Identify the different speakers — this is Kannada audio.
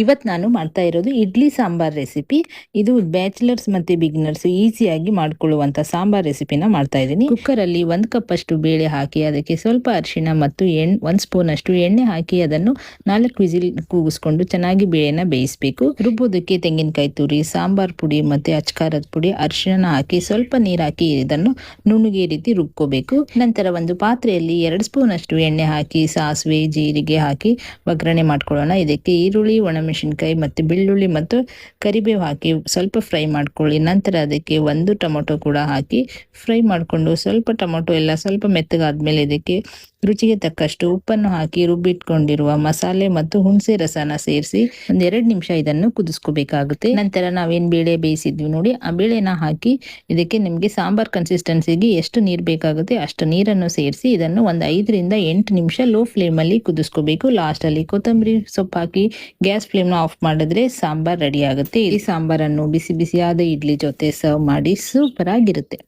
Speaker 1: ಇವತ್ತು ನಾನು ಮಾಡ್ತಾ ಇರೋದು ಇಡ್ಲಿ ಸಾಂಬಾರ್ ರೆಸಿಪಿ. ಇದು ಬ್ಯಾಚುಲರ್ಸ್ ಮತ್ತೆ ಬಿಗಿನರ್ಸ್ ಈಸಿಯಾಗಿ ಮಾಡ್ಕೊಳ್ಳುವಂತ ಸಾಂಬಾರ್ ರೆಸಿಪಿನ ಮಾಡ್ತಾ ಇದ್ದೀನಿ. ಕುಕ್ಕರ್ ಅಲ್ಲಿ 1 ಕಪ್ ಅಷ್ಟು ಬೇಳೆ ಹಾಕಿ ಅದಕ್ಕೆ ಸ್ವಲ್ಪ ಅರಿಶಿಣ ಮತ್ತು 1 ಸ್ಪೂನ್ ಅಷ್ಟು ಎಣ್ಣೆ ಹಾಕಿ ಅದನ್ನು 4 ವಿಸಿಲ್ ಕೂಗಿಸ್ಕೊಂಡು ಚೆನ್ನಾಗಿ ಬೇಳೆನ ಬೇಯಿಸಬೇಕು. ರುಬ್ಬೋದಕ್ಕೆ ತೆಂಗಿನಕಾಯಿ ತುರಿ, ಸಾಂಬಾರ್ ಪುಡಿ ಮತ್ತೆ ಅಚ್ಕಾರದ ಪುಡಿ, ಅರಿಶಿಣ ಹಾಕಿ ಸ್ವಲ್ಪ ನೀರು ಹಾಕಿ ಇದನ್ನು ನುಣ್ಣಗೆ ರೀತಿ ರುಬ್ಕೋಬೇಕು. ನಂತರ ಒಂದು ಪಾತ್ರೆಯಲ್ಲಿ 2 ಸ್ಪೂನ್ ಅಷ್ಟು ಎಣ್ಣೆ ಹಾಕಿ ಸಾಸಿವೆ ಜೀರಿಗೆ ಹಾಕಿ ಒಗ್ಗರಣೆ ಮಾಡ್ಕೊಳ್ಳೋಣ. ಇದಕ್ಕೆ ಈರುಳ್ಳಿ, ಒಣಮೆಣಸಿನಕಾಯಿ ಮತ್ತು ಬೆಳ್ಳುಳ್ಳಿ ಮತ್ತು ಕರಿಬೇವು ಹಾಕಿ ಸ್ವಲ್ಪ ಫ್ರೈ ಮಾಡ್ಕೊಳ್ಳಿ. ನಂತರ ಅದಕ್ಕೆ 1 ಟೊಮೊಟೊ ಕೂಡ ಹಾಕಿ ಫ್ರೈ ಮಾಡಿಕೊಂಡು ಸ್ವಲ್ಪ ಟೊಮೊಟೊ ಎಲ್ಲ ಸ್ವಲ್ಪ ಮೆತ್ತಗಾದ್ಮೇಲೆ ಇದಕ್ಕೆ ರುಚಿಗೆ ತಕ್ಕಷ್ಟು ಉಪ್ಪನ್ನು ಹಾಕಿ ರುಬ್ಬಿಟ್ಕೊಂಡಿರುವ ಮಸಾಲೆ ಮತ್ತು ಹುಣಸೆ ರಸನ ಸೇರಿಸಿ 2 ನಿಮಿಷ ಇದನ್ನು ಕುದಿಸ್ಕೋಬೇಕಾಗುತ್ತೆ. ನಂತರ ನಾವೇನ್ ಬೇಳೆ ಬೇಯಿಸಿದ್ವಿ ನೋಡಿ, ಆ ಬೇಳೆನ ಹಾಕಿ ಇದಕ್ಕೆ ನಿಮಗೆ ಸಾಂಬಾರ್ ಕನ್ಸಿಸ್ಟೆನ್ಸಿಗೆ ಎಷ್ಟು ನೀರು ಬೇಕಾಗುತ್ತೆ ಅಷ್ಟು ನೀರನ್ನು ಸೇರಿಸಿ ಇದನ್ನು 5 ರಿಂದ 8 ನಿಮಿಷ ಲೋ ಫ್ಲೇಮ್ ಅಲ್ಲಿ ಕುದಿಸ್ಕೋಬೇಕು. ಲಾಸ್ಟ್ ಅಲ್ಲಿ ಕೊತ್ತಂಬರಿ ಸೊಪ್ಪು ಹಾಕಿ ಗ್ಯಾಸ್ ಫ್ಲೇಮ್ ನ ಆಫ್ ಮಾಡಿದ್ರೆ ಸಾಂಬಾರ್ ರೆಡಿ ಆಗುತ್ತೆ. ಈ ಸಾಂಬಾರನ್ನು ಬಿಸಿ ಬಿಸಿಯಾದ ಇಡ್ಲಿ ಜೊತೆ ಸರ್ವ್ ಮಾಡಿ ಸೂಪರ್ ಆಗಿರುತ್ತೆ.